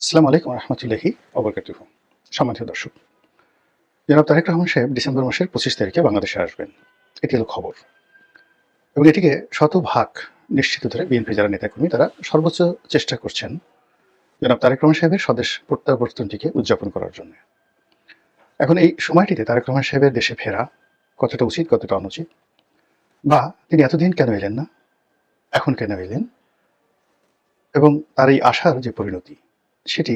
আসসালামু আলাইকুম রহমতুল্লাহি ওবরকাতুহু। সম্মানিত দর্শক, জনাব তারেক রহমান সাহেব ডিসেম্বর মাসের 25 তারিখে বাংলাদেশে আসবেন, এটি হলো খবর। এবং এটিকে শতভাগ নিশ্চিত ধরে বিএনপি যারা নেতাকর্মী তারা সর্বোচ্চ চেষ্টা করছেন জনাব তারেক রহমান সাহেবের স্বদেশ প্রত্যাবর্তনটিকে উদযাপন করার জন্য। এখন এই সময়টিতে তারেক রহমান সাহেবের দেশে ফেরা কতটা উচিত, কতটা অনুচিত, বা তিনি এতদিন কেন এলেন না, এখন কেন এলেন, এবং তার এই আশার যে পরিণতি সেটি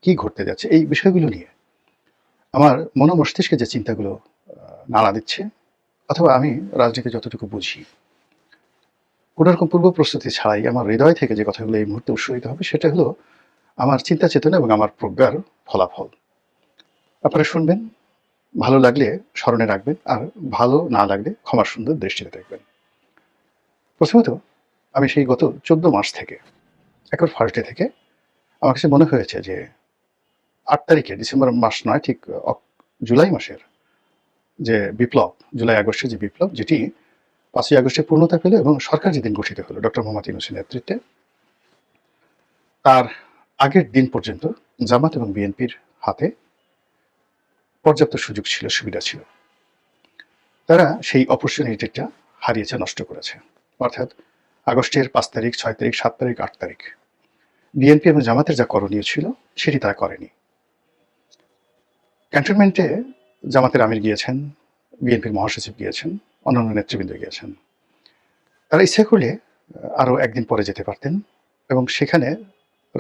কি ঘটতে যাচ্ছে, এই বিষয়গুলো নিয়ে আমার মস্তিষ্কে যে চিন্তাগুলো নাড়া দিচ্ছে, অথবা আমি রাজনীতি যতটুকু বুঝি, কোনো রকম পূর্ব প্রস্তুতি ছাড়াই আমার হৃদয় থেকে যে কথাগুলো এই মুহূর্তে উৎসরিত হবে সেটা হলো আমার চিন্তা চেতনা এবং আমার প্রজ্ঞার ফলাফল। আপনারা শুনবেন, ভালো লাগলে স্মরণে রাখবেন, আর ভালো না লাগলে ক্ষমার সুন্দর দৃষ্টিতে দেখবেন। প্রথমত, আমি সেই গত 14 মাস থেকে, একবার ফার্স্ট ডে থেকে আমার কাছে মনে হয়েছে যে 8 তারিখে, ডিসেম্বর মাস নয়, ঠিক জুলাই মাসের যে বিপ্লব, জুলাই আগস্টের যে বিপ্লব, যেটি 5ই আগস্টে পূর্ণতা পেল এবং সরকার যেদিন গঠিত হলো ডক্টর মোহাম্মদ ইউনূসের নেতৃত্বে, তার আগের দিন পর্যন্ত জামাত এবং বিএনপির হাতে পর্যাপ্ত সুযোগ ছিল, সুবিধা ছিল। তারা সেই অপরচুনিটিটা হারিয়েছে, নষ্ট করেছে। অর্থাৎ আগস্টের 5 তারিখ, 6 তারিখ, 7 তারিখ, 8 তারিখ বিএনপি এবং জামাতের যা করণীয় ছিল সেটি তারা করেনি। ক্যান্টনমেন্টে জামাতের আমির গিয়েছেন, বিএনপির মহাসচিব গিয়েছেন, অন্যান্য নেতৃবৃন্দ গিয়েছেন। তারা ইচ্ছা করলে আরও একদিন পরে যেতে পারতেন এবং সেখানে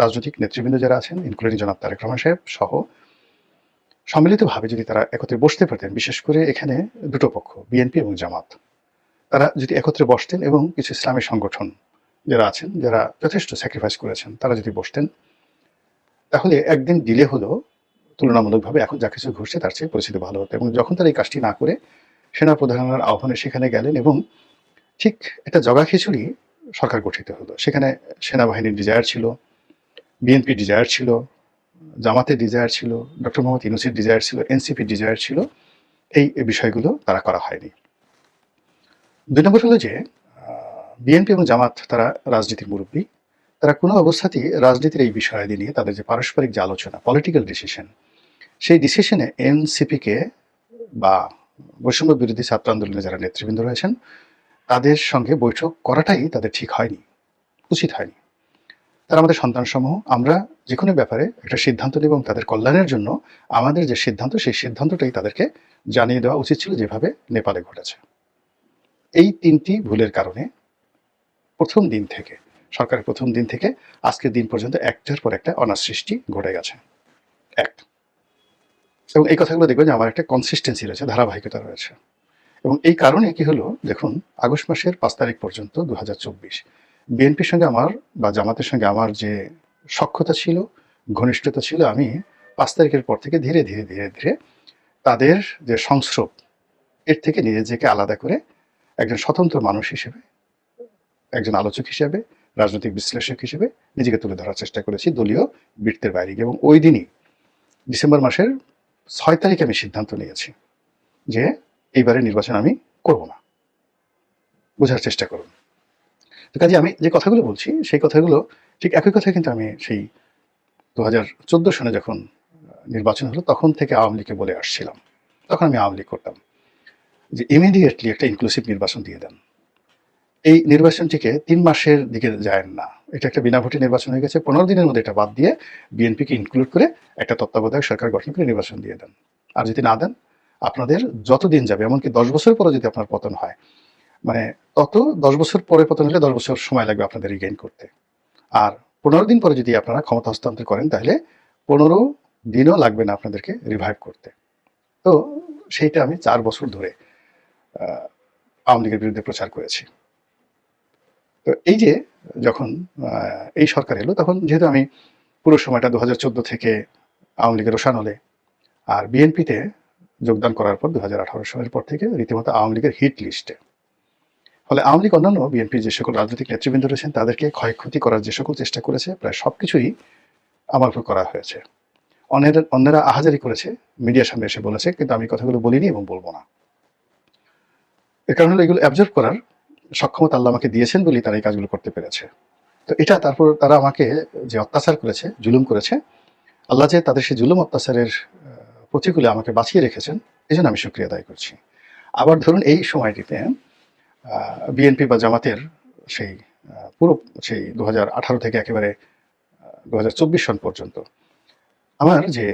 রাজনৈতিক নেতৃবৃন্দ যারা আছেন, ইনক্লুডিং জনাব তারেক রহমান সাহেব সহ, সম্মিলিতভাবে যদি তারা একত্রে বসতে পারতেন, বিশেষ করে এখানে দুটো পক্ষ, বিএনপি এবং জামাত, তারা যদি একত্রে বসতেন এবং কিছু ইসলামী সংগঠন যারা আছেন, যারা যথেষ্ট স্যাক্রিফাইস করেছেন, তারা যদি বসতেন, তাহলে একদিন ডিলে হলেও তুলনামূলকভাবে এখন যা কিছু ঘটছে তার চেয়ে পরিস্থিতি ভালো হতো। এবং যখন তারা এই কাজটি না করে সেনাপ্রধানের আহ্বানে সেখানে গেলেন এবং ঠিক একটা জগা খিচুড়ি সরকার গঠিত হলো। সেখানে সেনাবাহিনীর ডিজায়ার ছিল, বিএনপির ডিজায়ার ছিল, জামাতের ডিজায়ার ছিল, ডক্টর মোহাম্মদ ইউনূসের ডিজায়ার ছিল, এনসিপির ডিজায়ার ছিল। এই বিষয়গুলো তারা করা হয়নি। 2 নম্বর হলো যে বিএনপি এবং জামাত তারা রাজনীতির মুরব্বী, তারা কোনো অবস্থাতেই রাজনীতির এই বিষয়াদি নিয়ে তাদের যে পারস্পরিক যে আলোচনা, পলিটিক্যাল ডিসিশন, সেই ডিসিশনে এনসিপিকে বা বৈষম্য বিরোধী ছাত্র আন্দোলনে যারা নেতৃবৃন্দ রয়েছেন তাদের সঙ্গে বৈঠক করাটাই তাদের ঠিক হয়নি, উচিত হয়নি। তারা আমাদের সন্তানসমূহ, আমরা যে কোনো ব্যাপারে একটা সিদ্ধান্ত নেব এবং তাদের কল্যাণের জন্য আমাদের যে সিদ্ধান্ত, সেই সিদ্ধান্তটাই তাদেরকে জানিয়ে দেওয়া উচিত ছিল, যেভাবে নেপালে ঘটেছে। এই 3টি ভুলের কারণে প্রথম দিন থেকে, সরকারের প্রথম দিন থেকে আজকের দিন পর্যন্ত একটার পর একটা অনাসৃষ্টি ঘটে গেছে। এবং এই কথাগুলো দেখবেন যে আমার একটা কনসিস্টেন্সি রয়েছে, ধারাবাহিকতা রয়েছে। এবং এই কারণে কি হলো, দেখুন, আগস্ট মাসের 5 তারিখ পর্যন্ত 2024 বিএনপির সঙ্গে আমার বা জামাতের সঙ্গে আমার যে সখ্যতা ছিল, ঘনিষ্ঠতা ছিল, আমি 5 তারিখের পর থেকে ধীরে ধীরে ধীরে ধীরে তাদের যে সংস্রব, এর থেকে নিজেকে আলাদা করে একজন স্বতন্ত্র মানুষ হিসেবে, একজন আলোচক হিসেবে, রাজনৈতিক বিশ্লেষক হিসেবে নিজেকে তুলে ধরার চেষ্টা করেছি, দলীয় বৃত্তের বাইরে গিয়ে। এবং ওই দিনই ডিসেম্বর মাসের 6 তারিখে আমি সিদ্ধান্ত নিয়েছি যে এইবারে নির্বাচন আমি করব না। বোঝার চেষ্টা করুন। তো কাজে আমি যে কথাগুলো বলছি সেই কথাগুলো ঠিক একই কথা কিন্তু আমি সেই 2014 সনে যখন নির্বাচন হলো তখন থেকে আওয়ামী লীগকে বলে আসছিলাম। তখন আমি আওয়ামী লীগ করতাম যে ইমিডিয়েটলি একটা ইনক্লুসিভ নির্বাচন দিয়ে দেন। এই নির্বাচনটিকে 3 মাসের দিকে যায়েন না, এটা একটা বিনা ভোটে নির্বাচন হয়ে গেছে, 15 দিনের মধ্যে এটা বাদ দিয়ে বিএনপিকে ইনক্লুড করে একটা তত্ত্বাবধায়ক সরকার গঠন করে নির্বাচন দিয়ে দেন। আর যদি না দেন, আপনাদের যত দিন যাবে, এমনকি 10 বছর পরে যদি আপনার পতন হয়, মানে তত 10 বছর পরে পতন হলে 10 বছর সময় লাগবে আপনাদের রিগেইন করতে। আর 15 দিন পরে যদি আপনারা ক্ষমতা হস্তান্তর করেন, তাহলে 15 দিনও লাগবে না আপনাদেরকে রিভাইভ করতে। তো সেইটা আমি 4 বছর ধরে আওয়ামী লীগের বিরুদ্ধে প্রচার করেছি। তো এই যে যখন এই সরকার এলো, তখন যেহেতু আমি পুরো সময়টা 2014 থেকে আওয়ামী লীগের রোষানলে, আর বিএনপিতে যোগদান করার পর 2018 সালের পর থেকে রীতিমতো আওয়ামী লীগের হিট লিস্টে। ফলে আওয়ামী লীগ অন্যান্য বিএনপির যে সকল রাজনৈতিক নেতৃবৃন্দ রয়েছেন তাদেরকে ক্ষয়ক্ষতি করার যে সকল চেষ্টা করেছে, প্রায় সবকিছুই আমার উপর করা হয়েছে। অন্যেরা আহাজারি করেছে, মিডিয়ার সামনে এসে বলেছে, কিন্তু আমি কথাগুলো বলিনি এবং বলবো না। এর কারণ হলো এগুলো অ্যাবজর্ব করার সক্ষমতা আল্লাহ আমাকে দিয়েছেন বলেই তারা এই কাজগুলো করতে পেরেছে। তো এটা, তারপর তারা আমাকে যে অত্যাচার করেছে, জুলুম করেছে, আল্লাহ যে তাদের সেই জুলুম অত্যাচারের প্রতিকূলে আমাকে বাঁচিয়ে রেখেছেন, এজন্য আমি শুকরিয়া আদায় করছি। আবার ধরুন এই সময়টিতে বিএনপি বা জামাতের সেই পুরো সেই 2018 থেকে একেবারে 2024 সন পর্যন্ত আমার যে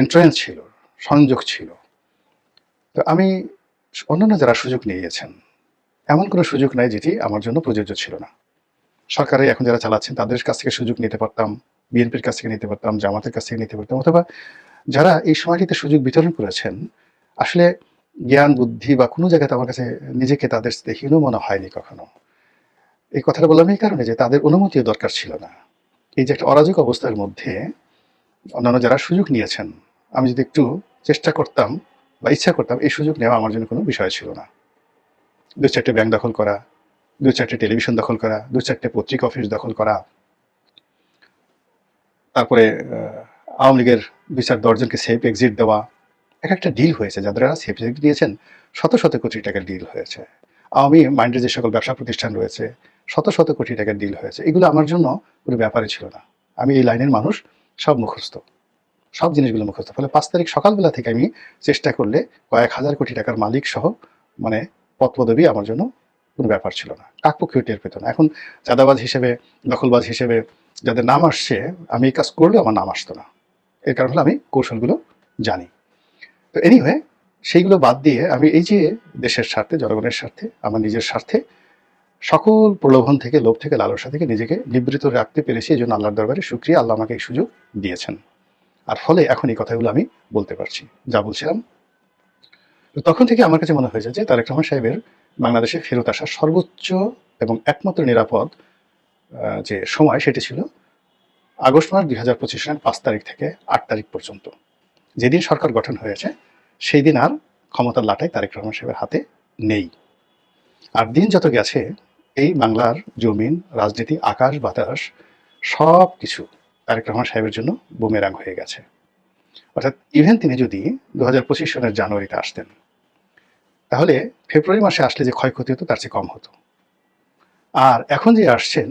এন্ট্রান্স ছিল, সংযোগ ছিল, তো আমি অন্যান্য যারা সুযোগ নিয়েছেন, এমন কোনো সুযোগ নাই যেটি আমার জন্য প্রযোজ্য ছিল না। সরকারে এখন যারা চালাচ্ছেন তাদের কাছ থেকে সুযোগ নিতে পারতাম, বিএনপির কাছ থেকে নিতে পারতাম, জামাতের কাছ থেকে নিতে পারতাম, অথবা যারা এই সময়টিতে সুযোগ বিতরণ করেছেন, আসলে জ্ঞান বুদ্ধি বা কোনো জায়গাতে আমার কাছে নিজেকে তাদের হীন মনে হয়নি কখনো। এই কথাটা বললাম এই কারণে যে তাদের অনুমতিও দরকার ছিল না। এই যে একটা অরাজক অবস্থার মধ্যে অন্যান্য যারা সুযোগ নিয়েছেন, আমি যদি একটু চেষ্টা করতাম বা ইচ্ছা করতাম, এই সুযোগ নেওয়া আমার জন্য কোনো বিষয় ছিল না। ২-৪টে ব্যাংক দখল করা, ২-৪টে টেলিভিশন দখল করা, ২-৪টে পত্রিকা অফিস দখল করা, তারপরে আওয়ামী লীগের ২-৪ দশজনকে সেফ এক্সিট দেওয়া, একটা ডিল হয়েছে। যারা সেফ এক্সিট দিয়েছেন শত শত কোটি টাকার ডিল হয়েছে। আওয়ামী মাইন্ডের যে সকল ব্যবসা প্রতিষ্ঠান রয়েছে, শত শত কোটি টাকার ডিল হয়েছে। এগুলো আমার জন্য কোনো ব্যাপারই ছিল না। আমি এই লাইনের মানুষ, সব মুখস্থ, সব জিনিসগুলো মুখস্থ। ফলে ৫ তারিখ সকালবেলা থেকে আমি চেষ্টা করলে কয়েক হাজার কোটি টাকার মালিক সহ মানে পদপদবী আমার জন্য কোনো ব্যাপার ছিল না। কাকপক্ষীয় টের পেত না। এখন চাঁদাবাজ হিসেবে, দখলবাজ হিসেবে যাদের নাম আসছে, আমি এই কাজ করলেও আমার নাম আসতো না। এর কারণ হলো আমি কৌশলগুলো জানি। তো এনিওয়ে, সেইগুলো বাদ দিয়ে আমি এই যে দেশের স্বার্থে, জনগণের স্বার্থে, আমার নিজের স্বার্থে সকল প্রলোভন থেকে, লোভ থেকে, লালসা থেকে নিজেকে নিবৃত রাখতে পেরেছি। এই জন্য আল্লাহর দরবারে শুকরিয়া, আল্লাহ আমাকে এই সুযোগ দিয়েছেন। আর ফলে এখন এই কথাগুলো আমি বলতে পারছি, যা বলছিলাম। তো তখন থেকে আমার কাছে মনে হয়েছে যে তারেক রহমান সাহেবের বাংলাদেশে ফেরত আসা সর্বোচ্চ এবং একমাত্র নিরাপদ যে সময়, সেটি ছিল আগস্ট মাস 2025 সালের 5 তারিখ থেকে 8 তারিখ পর্যন্ত। যেদিন সরকার গঠন হয়েছে সেই দিন আর ক্ষমতার লাটাই তারেক রহমান সাহেবের হাতে নেই। আর দিন যত গেছে এই বাংলার জমিন, রাজনীতি, আকাশ বাতাস সব কিছু তারেক রহমান সাহেবের জন্য বুমেরাং হয়ে গেছে। অর্থাৎ ইভেন তিনি যদি 2025 সনের জানুয়ারিতে আসতেন, তাহলে ফেব্রুয়ারি মাসে আসলে যে ক্ষয়ক্ষতি হতো তার চেয়ে কম হতো। আর এখন যে আসছেন,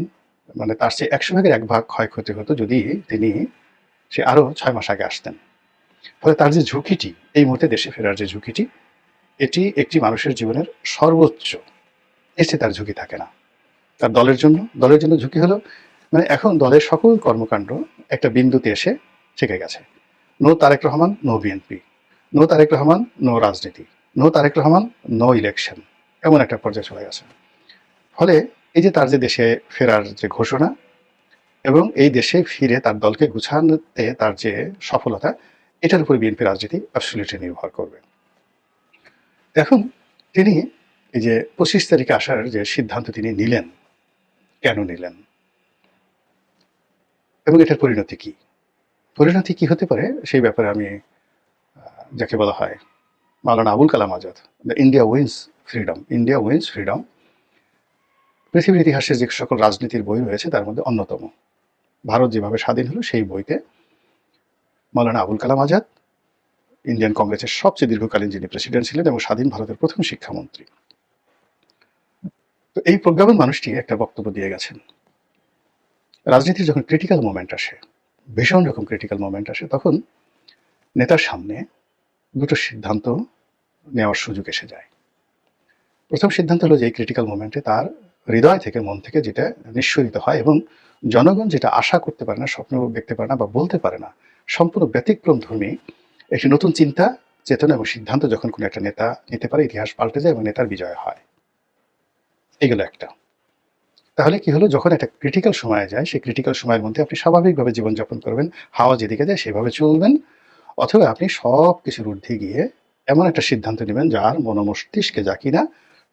মানে তার চেয়ে 100 ভাগের 1 ভাগ ক্ষয়ক্ষতি হতো যদি তিনি সে আরও 6 মাস আগে আসতেন। ফলে তার যে ঝুঁকিটি, এই মুহূর্তে দেশে ফেরার যে ঝুঁকিটি, এটি একটি মানুষের জীবনের সর্বোচ্চ। এসে তার ঝুঁকি থাকে না। তার দলের জন্য ঝুঁকি হলো, মানে এখন দলের সকল কর্মকাণ্ড একটা বিন্দুতে এসে ঠেকে গেছে। No Tarique Rahman, no BNP, no Tarique Rahman, no রাজনীতি, no Tarique Rahman, no election, এমন একটা পর্যায়ে চলে গেছে। ফলে এই যে তার যে দেশে ফেরার যে ঘোষণা এবং এই দেশে ফিরে তার দলকে গুছানোতে তার যে সফলতা, এটার উপরে বিএনপি রাজনীতি অ্যাবসলিউটলি নির্ভর করবে। এখন তিনি এই যে 25 তারিখে আসার যে সিদ্ধান্ত তিনি নিলেন, কেন নিলেন এবং এটার পরিণতি কি? পরিণতি কি হতে পারে সেই ব্যাপারে আমি যাকে বলা হয় Maulana Abul Kalam Azad, the India wins freedom, India wins freedom, পৃথিবীর ইতিহাসে যে সকল রাজনীতির বই রয়েছে তার মধ্যে অন্যতম। ভারত যেভাবে স্বাধীন হলো সেই বইতে মাওলানা আবুল কালাম আজাদ ইন্ডিয়ান কংগ্রেসের সবচেয়ে দীর্ঘকালীন যিনি প্রেসিডেন্ট ছিলেন এবং স্বাধীন ভারতের প্রথম শিক্ষামন্ত্রী, তো এই প্রজ্ঞাপন মানুষটি একটা বক্তব্য দিয়ে গেছেন। রাজনীতির যখন ক্রিটিক্যাল মোমেন্ট আসে, ভীষণ রকম ক্রিটিক্যাল মোমেন্ট আসে, তখন নেতার সামনে দুটো সিদ্ধান্ত নেওয়ার সুযোগ এসে যায়। প্রথম সিদ্ধান্ত হলো যে এই ক্রিটিক্যাল মোমেন্টে তার হৃদয় থেকে, মন থেকে যেটা নিঃসরিত হয় এবং জনগণ যেটা আশা করতে পারে না, স্বপ্ন দেখতে পারে না বা বলতে পারে না, সম্পূর্ণ ব্যতিক্রম ধর্মী একটি নতুন চিন্তা, চেতনা এবং সিদ্ধান্ত যখন কোনো একটা নেতা নিতে পারে, ইতিহাস পাল্টে যায় এবং নেতার বিজয় হয়। এগুলো একটা। তাহলে কি হলো, যখন একটা ক্রিটিক্যাল সময়ে যায়, সেই ক্রিটিক্যাল সময়ের মধ্যে আপনি স্বাভাবিকভাবে জীবনযাপন করবেন, হাওয়া যেদিকে যায় সেভাবে চলবেন, অথবা আপনি সব কিছুর ঊর্ধ্বে গিয়ে এমন একটা সিদ্ধান্ত নেবেন যার মনোমস্তিষ্কে যা কিনা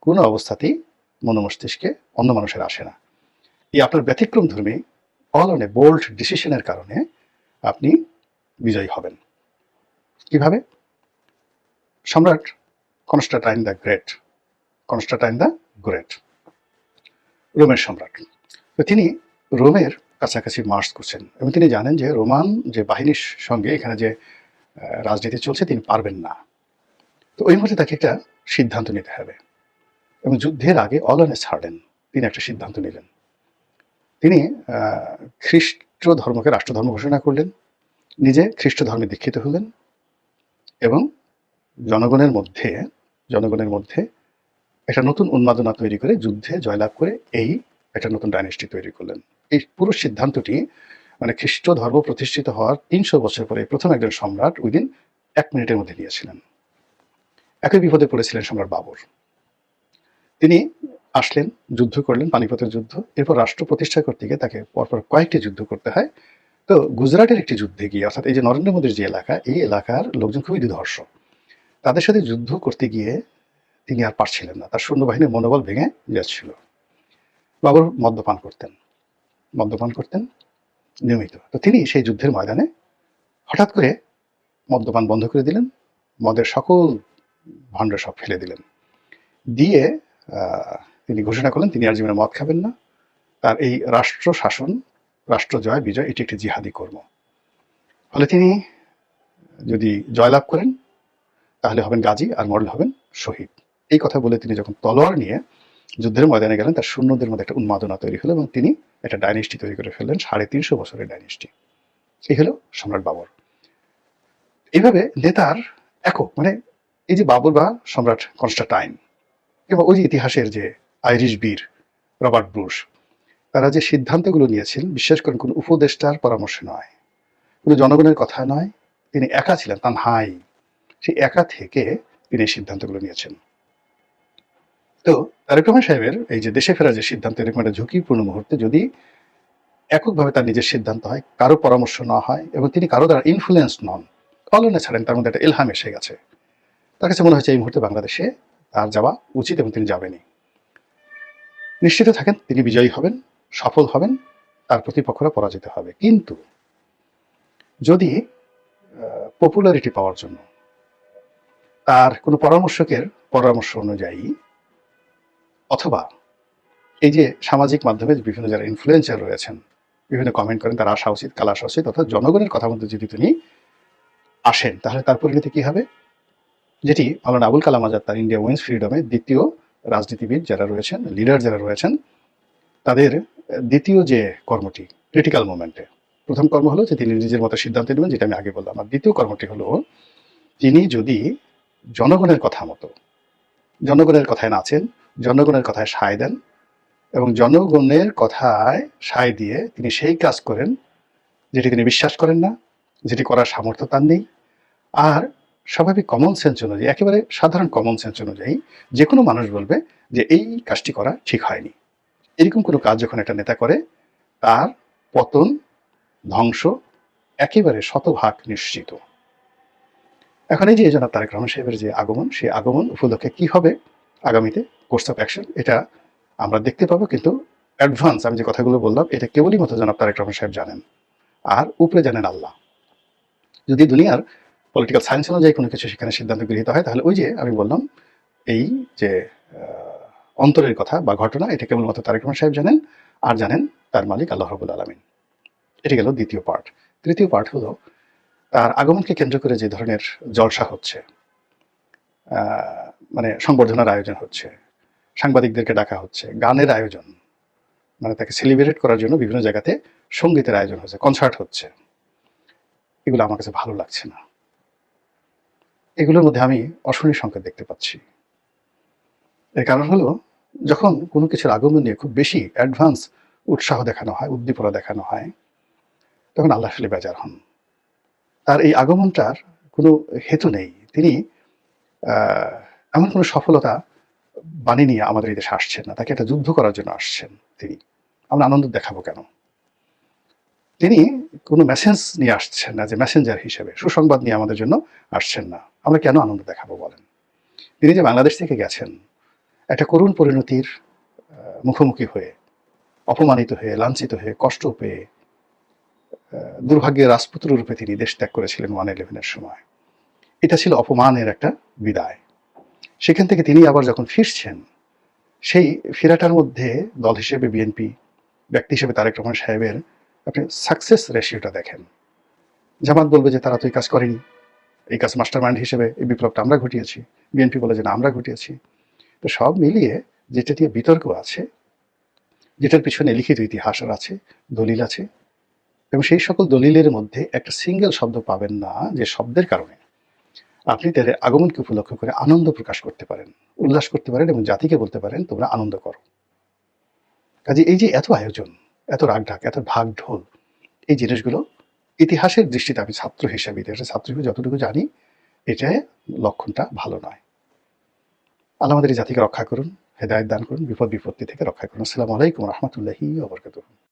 কোনো অবস্থাতেই মনোমস্তিষ্কে অন্য মানুষের আসে না। এই আপনার ব্যতিক্রমধর্মী অল অন এ বোল্ড ডিসিশনের কারণে আপনি বিজয়ী হবেন। কিভাবে? সম্রাট Constantine the great, Constantine the great, রোমের সম্রাট, তো তিনি রোমের কাছাকাছি মার্চ করছেন এবং তিনি জানেন যে রোমান যে বাহিনীর সঙ্গে এখানে যে রাজনীতি চলছে তিনি পারবেন না। তো ওই মুহূর্তে তাকে একটা সিদ্ধান্ত নিতে হবে এবং যুদ্ধের আগে অল অন এ সার্ডেন তিনি একটা সিদ্ধান্ত নিলেন। তিনি খ্রিস্ট ধর্মকে রাষ্ট্রধর্ম ঘোষণা করলেন নিজে খ্রিস্ট ধর্মে দীক্ষিত হলেন এবং জনগণের মধ্যে জনগণের মধ্যে একটা নতুন উন্মাদনা তৈরি করে যুদ্ধে জয়লাভ করে এই একটা নতুন ডাইনেস্টি তৈরি করলেন। এই পুরো সিদ্ধান্তটি মানে খ্রিস্ট ধর্ম প্রতিষ্ঠিত হওয়ার ৩০০ বছর পরে প্রথম একজন সম্রাট উইদিন ১ মিনিটের মধ্যে নিয়েছিলেন। একই বিপদে পড়েছিলেন সম্রাট বাবর। তিনি আসলেন, যুদ্ধ করলেন, পানিপথের যুদ্ধ। এরপর রাষ্ট্র প্রতিষ্ঠা করতে গিয়ে তাকে পরপর কয়েকটি যুদ্ধ করতে হয়। তো গুজরাটের একটি যুদ্ধে গিয়ে, অর্থাৎ এই যে নরেন্দ্র মোদীর যে এলাকা, এই এলাকার লোকজন খুবই দুর্ধর্ষ। তাদের সাথে যুদ্ধ করতে গিয়ে তিনি আর পারছিলেন না, তার সৈন্যবাহিনীর মনোবল ভেঙে যাচ্ছিল। বাবর মদ্যপান করতেন নিয়মিত। তো তিনি সেই যুদ্ধের ময়দানে হঠাৎ করে মদ্যপান বন্ধ করে দিলেন, মদের সকল ভাণ্ড সব ফেলে দিলেন, দিয়ে তিনি ঘোষণা করলেন তিনি আর জীবনে মদ খাবেন না। তার এই রাষ্ট্র শাসন, রাষ্ট্র জয় বিজয়, এটি একটি জিহাদি কর্ম। ফলে তিনি যদি জয়লাভ করেন তাহলে হবেন গাজী, আর মরলে হবেন শহীদ। এই কথা বলে তিনি যখন তলোয়ার নিয়ে যুদ্ধের ময়দানে গেলেন, তার সৈন্যদের মধ্যে একটা উন্মাদনা তৈরি হলো এবং তিনি একটা ডাইনেস্টি তৈরি করে ফেললেন, ৩৫০ বছরের ডাইনেস্টি। এই হলো সম্রাট বাবর। এইভাবে নেতার একক, মানে এই যে বাবর বা সম্রাট কনস্টান্টাইন, কিংবা ওই যে ইতিহাসের যে আইরিশ বীর রবার্ট ব্রুশ, তারা যে সিদ্ধান্তগুলো নিয়েছেন, বিশ্বাস করেন কোনো উপদেষ্টার পরামর্শ নয়, কোনো জনগণের কথা নয়, তিনি একা ছিলেন, তানহাই। সেই একা থেকে তিনি এই সিদ্ধান্তগুলো নিয়েছেন। তো তারেক রহমান সাহেবের এই যে দেশে ফেরার যে সিদ্ধান্ত, এরকম একটা ঝুঁকিপূর্ণ মুহূর্তে যদি এককভাবে তার নিজের সিদ্ধান্ত হয়, কারো পরামর্শ না হয়, এবং তিনি কারো দ্বারা ইনফ্লুয়েন্স নন, কলনে ছাড়েন, তার মধ্যে একটা ইলহাম এসে গেছে, তার কাছে মনে হচ্ছে এই মুহূর্তে বাংলাদেশে তার যাওয়া উচিত এবং তিনি যাবেনই। নিশ্চিত থাকেন তিনি বিজয়ী হবেন, সফল হবেন, তার প্রতিপক্ষরা পরাজিত হবে। কিন্তু যদি পপুলারিটি পাওয়ার জন্য তার কোনো পরামর্শকের পরামর্শ অনুযায়ী, অথবা এই যে সামাজিক মাধ্যমে বিভিন্ন যারা ইনফ্লুয়েন্সার রয়েছেন, বিভিন্ন কমেন্ট করেন, তার আসা উচিত, কাল আসা উচিত, অর্থাৎ জনগণের কথা মধ্যে যদি তিনি আসেন, তাহলে তার পরিণতি কি হবে? যেটি মাওলানা আবুল কালাম আজাদ তার ইন্ডিয়া উইন্স ফ্রিডমে দ্বিতীয় রাজনীতিবিদ যারা রয়েছেন, লিডার যারা রয়েছেন, তাদের দ্বিতীয় যে কর্মটি ক্রিটিক্যাল মোমেন্টে, প্রথম কর্ম হলো যে তিনি নিজের মতো সিদ্ধান্ত নেবেন, যেটা আমি আগে বললাম। আর দ্বিতীয় কর্মটি হলো তিনি যদি জনগণের কথা মতো, জনগণের কথায় নাচেন, জনগণের কথায় সায় দেন, এবং জনগণের কথায় সায় দিয়ে তিনি সেই কাজ করেন যেটি তিনি বিশ্বাস করেন না, যেটি করার সামর্থ্য তার নেই, আর স্বাভাবিক কমন সেন্স অনুযায়ী, একেবারে সাধারণ কমন সেন্স অনুযায়ী যে কোনো মানুষ বলবে যে এই কাজটি করা ঠিক হয়নি। এরকম কোনো কাজ যখন একটা নেতা করে, তার পতন, ধ্বংস একেবারে শতভাগ নিশ্চিত। এখন এই যে জনাব তারেক রহমান সাহেবের যে আগমন, সেই আগমন উপলক্ষে কি হবে আগামীতে কোর্স অফ অ্যাকশন, এটা আমরা দেখতে পাবো। কিন্তু অ্যাডভান্স আমি যে কথাগুলো বললাম, এটা কেবলই মতো জনাব তারেক রহমান সাহেব জানেন, আর উপরে জানেন আল্লাহ। যদি দুনিয়ার পলিটিক্যাল সায়েন্স অনুযায়ী কোনো কিছু সেখানে সিদ্ধান্ত গৃহীত হয়, তাহলে ওই যে আমি বললাম এই যে অন্তরের কথা বা ঘটনা, এটা কেবলমাত্র তারেক রহমান সাহেব জানেন, আর জানেন তার মালিক আল্লাহ রাব্বুল আলামিন। এটি গেল দ্বিতীয় পার্ট। তৃতীয় পার্ট হলো তার আগমনকে কেন্দ্র করে যে ধরনের জলসা হচ্ছে, মানে সংবর্ধনার আয়োজন হচ্ছে, সাংবাদিকদেরকে ডাকা হচ্ছে, গানের আয়োজন, মানে তাকে সেলিব্রেট করার জন্য বিভিন্ন জায়গাতে সঙ্গীতের আয়োজন হচ্ছে, কনসার্ট হচ্ছে, এগুলো আমার কাছে ভালো লাগছে না। এগুলোর মধ্যে আমি অশনির সংকেত দেখতে পাচ্ছি। এর কারণ হলো, যখন কোনো কিছুর আগমন নিয়ে খুব বেশি অ্যাডভান্স উৎসাহ দেখানো হয়, উদ্দীপনা দেখানো হয়, তখন আল্লাহ আসলে বেজার হন। তার এই আগমনটার কোনো হেতু নেই। তিনি এমন কোনো সফলতা বানিয়ে নিয়ে আমাদের এই দেশে আসছেন না, তাকে একটা যুদ্ধ করার জন্য আসছেন তিনি। আমরা আনন্দ দেখাবো কেন? তিনি কোনো মেসেজ নিয়ে আসছেন না, যে মেসেঞ্জার হিসেবে সুসংবাদ নিয়ে আমাদের জন্য আসছেন না। আমরা কেন আনন্দ দেখাবো বলেন? তিনি যে বাংলাদেশ থেকে গেছেন একটা করুণ পরিণতির মুখোমুখি হয়ে, অপমানিত হয়ে, লাঞ্ছিত হয়ে, কষ্ট পেয়ে, দুর্ভাগ্যের রাজপুত্র রূপে তিনি দেশ ত্যাগ করেছিলেন 1/11-এর সময়। এটা ছিল অপমানের একটা বিদায়। সেখান থেকে তিনি আবার যখন ফিরছেন, সেই ফেরাটার মধ্যে দল হিসেবে বিএনপি, ব্যক্তি হিসেবে তারেক রহমান সাহেবের আপনি সাকসেস রেশিওটা দেখেন। জামাত বলবে যে তারা তো এই কাজ করেনি, এই কাজ মাস্টার মাইন্ড হিসেবে এই বিপ্লবটা আমরা ঘটিয়েছি। বিএনপি বলে যে না, আমরা ঘটিয়েছি। তো সব মিলিয়ে যেটা দিয়ে বিতর্ক আছে, যেটার পিছনে লিখিত ইতিহাস আছে, দলিল আছে, এবং সেই সকল দলিলের মধ্যে একটা সিঙ্গেল শব্দ পাবেন না যে শব্দের কারণে আপনি তাদের আগমনকে উপলক্ষ করে আনন্দ প্রকাশ করতে পারেন, উল্লাস করতে পারেন এবং জাতিকে বলতে পারেন তোমরা আনন্দ করো। কাজে এই যে এত আয়োজন, এত রাগঢাক, এত ঢাক ঢোল, এই জিনিসগুলো ইতিহাসের দৃষ্টিতে আমি ছাত্র হিসেবে, ইতিহাসের ছাত্র হিসেবে যতটুকু জানি, এটা লক্ষণটা ভালো নয়। আল্লাহ আমাদের এই জাতিকে রক্ষা করুন, হেদায়েত দান করুন, বিপদ বিপত্তি থেকে রক্ষা করুন। আসসালামু আলাইকুম রহমতুল্লাহি ওয়া বারাকাতুহু।